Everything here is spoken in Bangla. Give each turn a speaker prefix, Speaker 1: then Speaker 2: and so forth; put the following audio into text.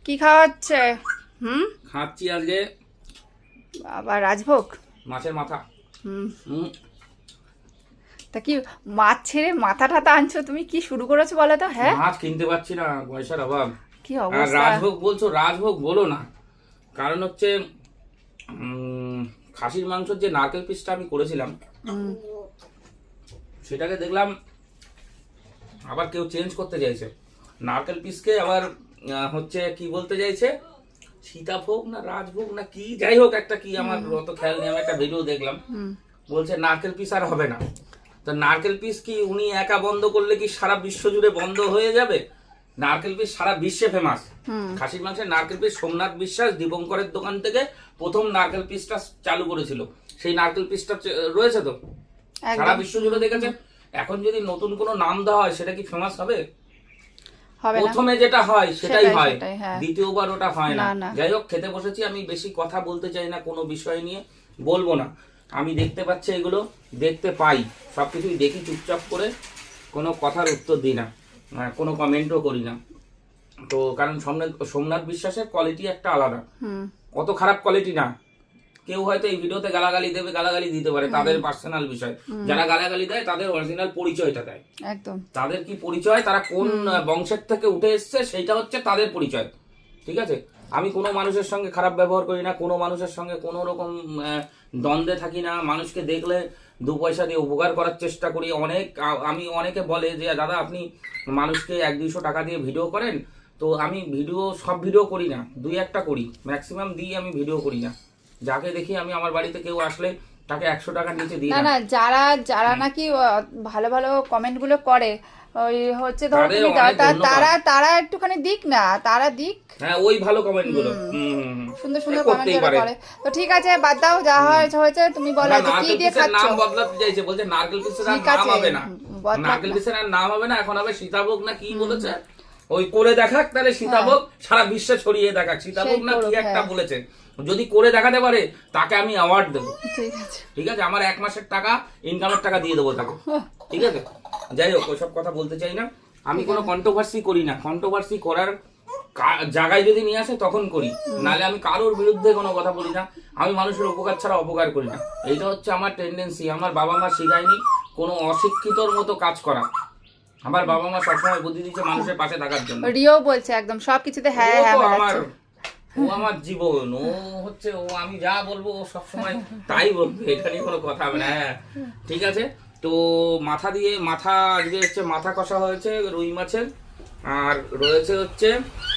Speaker 1: কি খাওয়া হচ্ছে?
Speaker 2: খাচ্ছি আজকে
Speaker 1: বাবা রাজভোগ।
Speaker 2: মাছের মাথা।
Speaker 1: তা কি মাছ ছেড়ে মাথা টাথা আনছো? তুমি কি শুরু করেছো বলো তো? হ্যাঁ,
Speaker 2: মাছ কিনতে পাচ্ছি না, পয়সার অভাব।
Speaker 1: কি
Speaker 2: আর
Speaker 1: অবস্থা।
Speaker 2: রাজভোগ বলছো, রাজভোগ বলো না, কারণ হচ্ছে খাসির মাংসের যে নারকেল পিসটা আমি করেছিলাম সেটাকে দেখলাম আবার কেউ চেঞ্জ করতে চাইছে। নারকেল পিসকে আবার হচ্ছে কি বলতে চাইছে, সীতাভোগ না রাজভোগ না কি, যাই হোক একটা কি, আমার অত খেয়াল নেই। আমি একটা ভিডিও দেখলাম, বলছে নারকেল পিস আর হবে না। তো নারকেল পিস কি উনি একা বন্ধ করলে কি সারা বিশ্ব জুড়ে বন্ধ হয়ে যাবে? নারকেল পিস সারা বিশ্বে ফেমাস। খাসির মাংসের নারকেল পিস সোমনাথ বিশ্বাস দীপঙ্করের দোকান থেকে প্রথম নারকেল পিসটা চালু করেছিল। সেই নারকেল পিসটা রয়েছে তো সারা বিশ্ব জুড়ে দেখেছে। এখন যদি নতুন কোনো নাম দেওয়া হয় সেটা কি ফেমাস হবে? প্রথমে যেটা হয় সেটাই হয়, দ্বিতীয়বার ওটা হয় না। যাই হোক, খেতে বসেছি। আমি বেশি কথা বলতে চাই না কোনো বিষয় নিয়ে, বলবো না। আমি দেখতে পাচ্ছি, এগুলো দেখতে পাই, সবকিছুই দেখি চুপচাপ করে, কোনো কথার উত্তর দিই না, কোনো কমেন্টও করি না। তো কারণ সোমনাথ বিশ্বাসের কোয়ালিটি একটা আলাদা, অত খারাপ কোয়ালিটি না। কেউ হয়তো এই ভিডিওতে গালাগালি দেবে, গালাগালি দিতে পারে, তাদের পার্সোনাল বিষয়। যারা গালাগালি দেয় তাদের অরিজিনাল পরিচয়টা দেয়, একদম তাদের কি পরিচয়, তারা কোন বংশের থেকে উঠে এসছে সেইটা হচ্ছে তাদের পরিচয়। ঠিক আছে, আমি কোনো মানুষের সঙ্গে খারাপ ব্যবহার করি না, কোনো মানুষের সঙ্গে কোনো রকম দ্বন্দ্বে থাকি না। মানুষকে দেখলে দু পয়সা দিয়ে উপকার করার চেষ্টা করি। আমি অনেকে বলে যে দাদা আপনি মানুষকে 100-200 টাকা দিয়ে ভিডিও করেন, তো আমি সব ভিডিও করি না, 2-1টা করি, ম্যাক্সিমাম দিয়ে আমি ভিডিও করি না। যাকে দেখি আমি, আমার বাড়িতে কেউ আসলে তাকে 100 টাকার নিচে দিই না।
Speaker 1: না, যারা নাকি ভালো ভালো কমেন্ট গুলো করে, ওই হচ্ছে ধরো তুমি তারা একটুখানি দিক না, তারা দিক।
Speaker 2: হ্যাঁ, ওই ভালো কমেন্ট গুলো
Speaker 1: সুন্দর সুন্দর কমেন্ট করে। তো ঠিক আছে, বাদ দাও, যা হয়েছে তুমি বলো কি দিয়ে খাচ্ছো।
Speaker 2: নাম বদলাতে চাইছে, বলছে নারকেল পিসের নাম হবে না, নারকেল পিসের নাম হবে না, এখন হবে সীতাভোগ না কি বলেছে। ওই করে দেখাক তাহলে সীতাভোগ, সারা বিশ্বে ছড়িয়ে দেখাক সীতাভোগ না কি একটা বলেছে। যদি করে দেখাতে পারে তাকে আমি অ্যাওয়ার্ড দেবো। ঠিক আছে, আমার 1 মাসের টাকা, ইনকামের টাকা দিয়ে দেবো তাকে। ঠিক আছে, যাই হোক, ওইসব কথা বলতে চাই না। আমি কোনো কন্ট্রোভার্সি করি না। কন্ট্রোভার্সি করার জায়গায় যদি নিয়ে আসে তখন করি, নালে আমি কারোর বিরুদ্ধে কোনো কথা বলি না। আমি মানুষের উপকার ছাড়া অপকার করি না, এইটা হচ্ছে আমার টেন্ডেন্সি। আমার বাবা মা শেখায়নি কোনো অশিক্ষিতর মতো কাজ করা। আমার বাবা মা সবসময় বুদ্ধি দিচ্ছে মানুষের পাশে থাকার জন্য।
Speaker 1: রিও বলছে একদম সবকিছুতে হ্যাঁ হ্যাঁ,
Speaker 2: ও আমার জীবন, ও হচ্ছে, ও আমি যা বলবো ও সবসময় তাই বলবে, এটা নিয়ে কোনো কথা হবে না। হ্যাঁ ঠিক আছে। তো মাথা আজকে হচ্ছে মাথা কষা হয়েছে রুই মাছের, আর রয়েছে হচ্ছে